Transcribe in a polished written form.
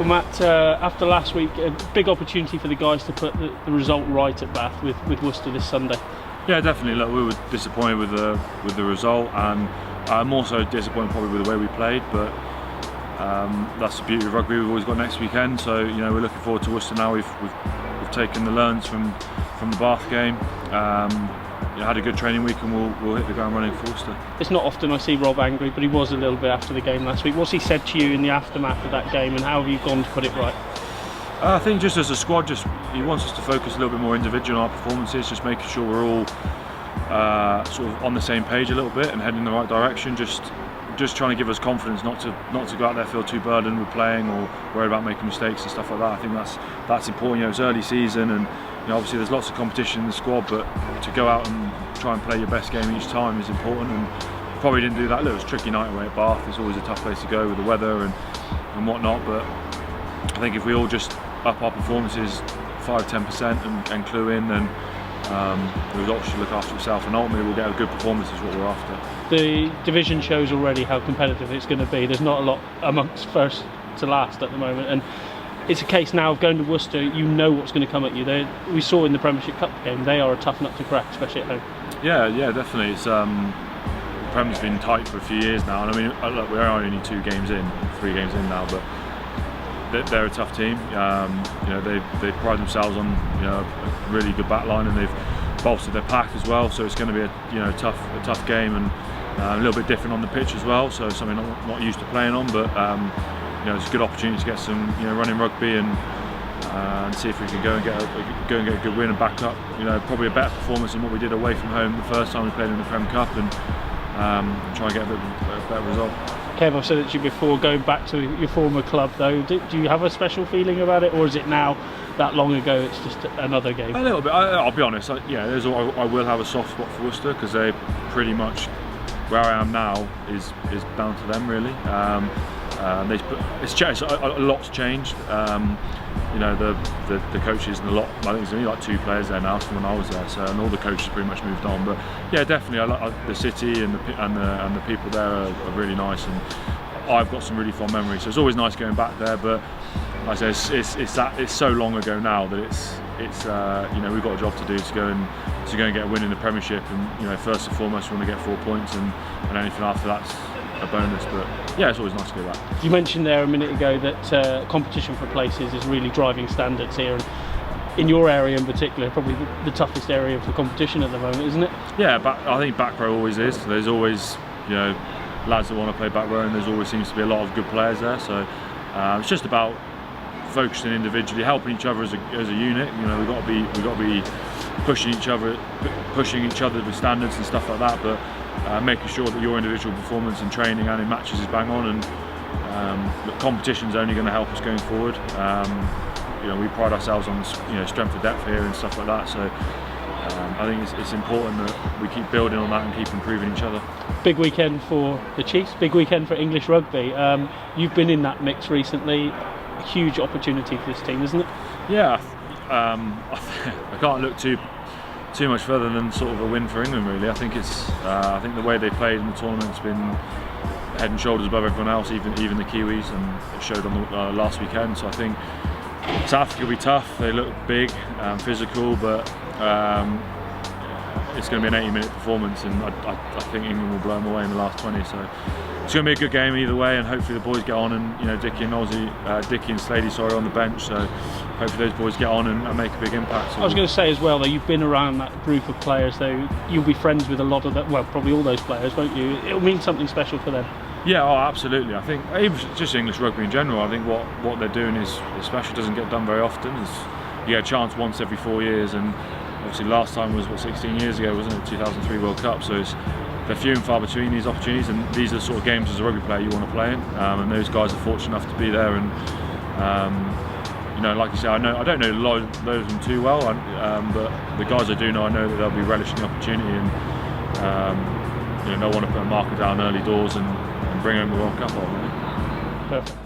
Well, Matt, after last week, a big opportunity for the guys to put the result right at Bath with Worcester this Sunday. Yeah, definitely. Look, we were disappointed with the result, and more so disappointed probably with the way we played. But that's the beauty of rugby. We've always got next weekend, so we're looking forward to Worcester now. We've taken the learns from the Bath game. Had a good training week, and we'll hit the ground running for Worcester. It's not often I see Rob angry, but he was a little bit after the game last week. What's he said to you in the aftermath of that game, and how have you gone to put it right? I think just as a squad, he wants us to focus a little bit more individual on our performances, just making sure we're all sort of on the same page a little bit and heading in the right direction. Just trying to give us confidence not to go out there feel too burdened with playing or worried about making mistakes and stuff like that. I think that's important. It's early season, and obviously there's lots of competition in the squad, but to go out and try and play your best game each time is important, and probably didn't do that. Look, it was a tricky night away at Bath. It's always a tough place to go with the weather and whatnot, but I think if we all just up our performances 5-10% and clue in, then the results should look after itself, and ultimately we'll get a good performance is what we're after. The division shows already how competitive it's going to be. There's not a lot amongst first to last at the moment, and it's a case now of going to Worcester. You know what's going to come at you. We saw in the Premiership Cup game, they are a tough nut to crack, especially at home. Yeah, definitely. It's the Prem's been tight for a few years now, and I mean, look, we're only 3 games in now, but they're a tough team. They pride themselves on a really good back line, and they've bolstered their pack as well. So it's going to be a tough game, and a little bit different on the pitch as well. So something I'm not used to playing on, but it's a good opportunity to get some running rugby and see if we can go and get a good win and back up. Probably a better performance than what we did away from home the first time we played in the Prem Cup, and try and get a better result. Kev, I've said it to you before, going back to your former club though, do you have a special feeling about it, or is it now that long ago it's just another game? A little bit. I'll be honest, I will have a soft spot for Worcester, because they pretty much, where I am now is down to them really. It's changed, a lot's changed. The coaches and I think there's only like 2 players there now from when I was there, and all the coaches pretty much moved on. But yeah, definitely, I like the city and the people there are really nice, and I've got some really fond memories. So it's always nice going back there. But like I say, it's so long ago now that it's we've got a job to do to go and get a win in the Premiership, and first and foremost we want to get 4 points, and anything after that's a bonus. But yeah, it's always nice to go back. You mentioned there a minute ago that competition for places is really driving standards here, and in your area in particular, probably the toughest area for competition at the moment, isn't it? Yeah, I think back row always is. There's always lads that want to play back row, and there's always seems to be a lot of good players there. So it's just about focusing individually, helping each other as a unit. We've got to be pushing each other with standards and stuff like that, but making sure that your individual performance in training and in matches is bang on, and the competition's only going to help us going forward. We pride ourselves on strength of depth here and stuff like that, so I think it's important that we keep building on that and keep improving each other. Big weekend for the Chiefs, big weekend for English rugby. You've been in that mix recently. A huge opportunity for this team, isn't it? Yeah, I can't look too much further than sort of a win for England really. I think the way they played in the tournament's been head and shoulders above everyone else, even the Kiwis, and it showed on the last weekend. So I think South Africa will be tough. They look big, physical, but it's going to be an 80-minute performance, and I think England will blow them away in the last 20. So it's going to be a good game either way, and hopefully the boys get on, and Dickie and Slady on the bench. So hopefully those boys get on and make a big impact. So I was going to say as well, though, you've been around that group of players, though you'll be friends with a lot of that. Well, probably all those players, won't you? It'll mean something special for them. Yeah, absolutely. I think even just English rugby in general, I think what they're doing is special. It doesn't get done very often. You get a chance once every 4 years, and obviously last time was 16 years ago, wasn't it? 2003 World Cup. So they're few and far between, these opportunities, and these are the sort of games as a rugby player you want to play in. And those guys are fortunate enough to be there. And like you say, I don't know loads of them too well, but the guys I do know, I know that they'll be relishing the opportunity, and they'll want to put a marker down early doors and bring home the World Cup. Perfect.